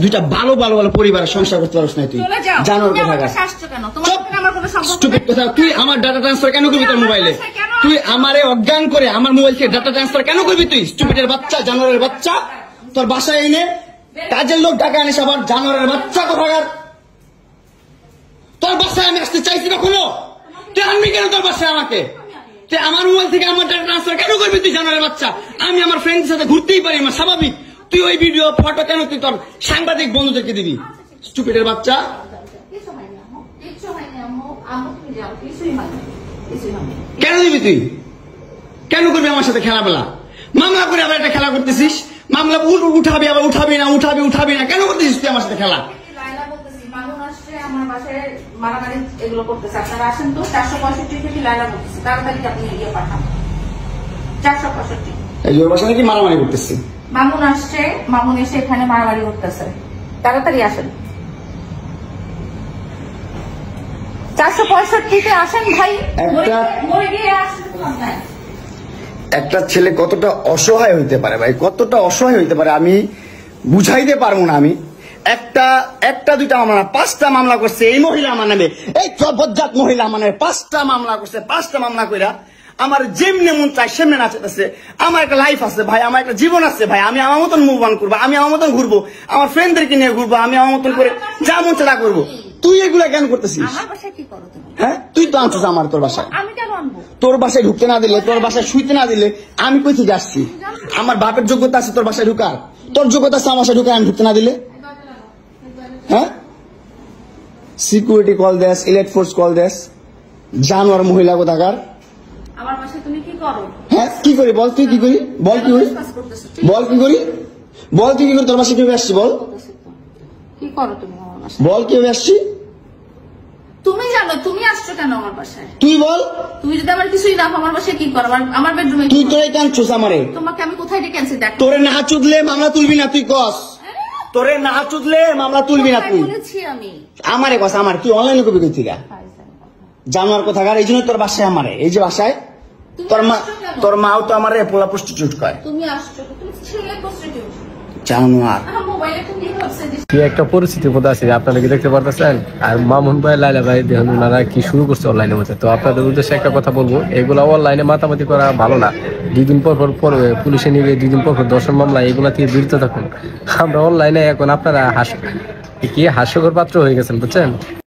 দুইটা ভালো ভালো ভালো পরিবারের সংসার করতে পারছ না তুই জানোর কথা তুই আমার ডাটা ট্রান্সফার কেন করবি তোর মোবাইলে তুই আমারে অজ্ঞান করে আমার মোবাইল থেকে ডাটা ট্রান্সফার কেন করবি তুই স্টুপিডের বাচ্চা জানোয়ারের বাচ্চা তোর বাসায় এনে কাজের লোক টাকা আনিস আবার জানোয়ারের বাচ্চা কোথাকার তোর বাসায় আমি আসতে চাইছি না কোনো তুই আনবি কেন তোর বাসায় আমাকে তুই আমার মোবাইল থেকে আমার ডাটা ট্রান্সফার কেন করবি তুই জানোয়ারের বাচ্চা আমি আমার ফ্রেন্ডের সাথে ঘুরতেই পারি আমার স্বাভাবিক তুই ওই ভিডিও ফটো কেন তুই তোর সাংবাদিক বন্ধুদেরকে দিবি স্টুপিডের বাচ্চা কেন দিবি তুই কেন করবি আমার সাথে খেলাবেলা মামলা করে আবার একটা খেলা করতেছিস মামলা উঠাবি আবার উঠাবি না কেন করতেছিস তুই আমার সাথে খেলা নাকি মারামারি করতেছি মামুন আসছে মামুন এসে এখানে মারামারি করতেছে তাড়াতাড়ি আসেন 465-তে আসেন ভাই একটা ছেলে কতটা অসহায় হইতে পারে ভাই কতটা অসহায় হইতে পারে আমি বুঝাইতে পারবো না আমি একটা দুইটা মামলা না 5টা মামলা করছে এই মহিলা আমার নামে এই বজ্জাত মহিলা আমার নামে 5টা মামলা করছে 5টা মামলা কইরা আমার যেমনি মন চাই সেমনি নাচতেছে আমার একটা লাইফ আছে ভাই আমার একটা জীবন আছে ভাই আমি আমার মতন মুভ অন করবো আমি আমার মতন ঘুরবো আমার ফ্রেন্ডদেরকে নিয়ে ঘুরবো আমি আমার মতন করে যা মন চাটা করবো তুই এগুলা কেন করতেছিস হ্যাঁ তুই তো আনছিস আমার তোর বাসায় তোর বাসায় ঢুকতে না দিলে তোর বাসায় শুইতে না দিলে আমি কই থেকে আসছি আমার বাপের যোগ্যতা আছে তোর বাসায় ঢুকার তোর যোগ্যতা আছে আমার বাসায় ঢুকার আমি ঢুকতে না দিলে হ্যাঁ সিকিউরিটি কল দেস ইলেক্ট ফোর্স কল দেস জানোয়ার মহিলা কোথাকার আমার বাসায় তুমি কি করো হ্যাঁ কি করি বল তুই কি করি বল কি করি বল কি করি বল তুই কি করি তোর বাসায় কিভাবে আসছি বল কি করো তুমি আমার বাসায় বল কিভাবে আসছি তুমি জানো তুমি আসছো কেন আমার বাসায় তুই বল তুমি যদি আমার কিছুই না আমার বাসায় কি করো আমার বেডরুমে তুই তোরাই কাঁদছিস আমারে তোমাকে আমি কোথায় ডেকে আনছি দেখ তোরে না চুদলে মামলা তুলবি না তুই কস তোরে না চুদলে মামলা তুলবি না তুই বলেছি আমি আমারে কস আমার তুই অনলাইনে কবি কই থেকে জানোয়ার কোথাকার এই জন্য তোর বাসায় আমারে এই যে বাসায় তোর মাও তো আমারে পোলা প্রস্টিটিউট কয় তুমি আসছো তুমি ছেলে প্রস্টিটিউট জানোয়ার কি একটা পরিস্থিতির মধ্যে আছে আপনারা কি দেখতে পারতেছেন আর মামুন ভাই লাইলা ভাই দেখুন ওনারা কি শুরু করছে অনলাইনের মধ্যে তো আপনাদের উদ্দেশ্যে একটা কথা বলবো এগুলো অনলাইনে মাতামাতি করা ভালো না 2 দিন পর পুলিশে নিয়ে 2 দিন পর দর্শন মামলা এগুলা থেকে বিরত থাকুন আমরা অনলাইনে এখন আপনারা হাস্যকর পাত্র হয়ে গেছেন বুঝছেন।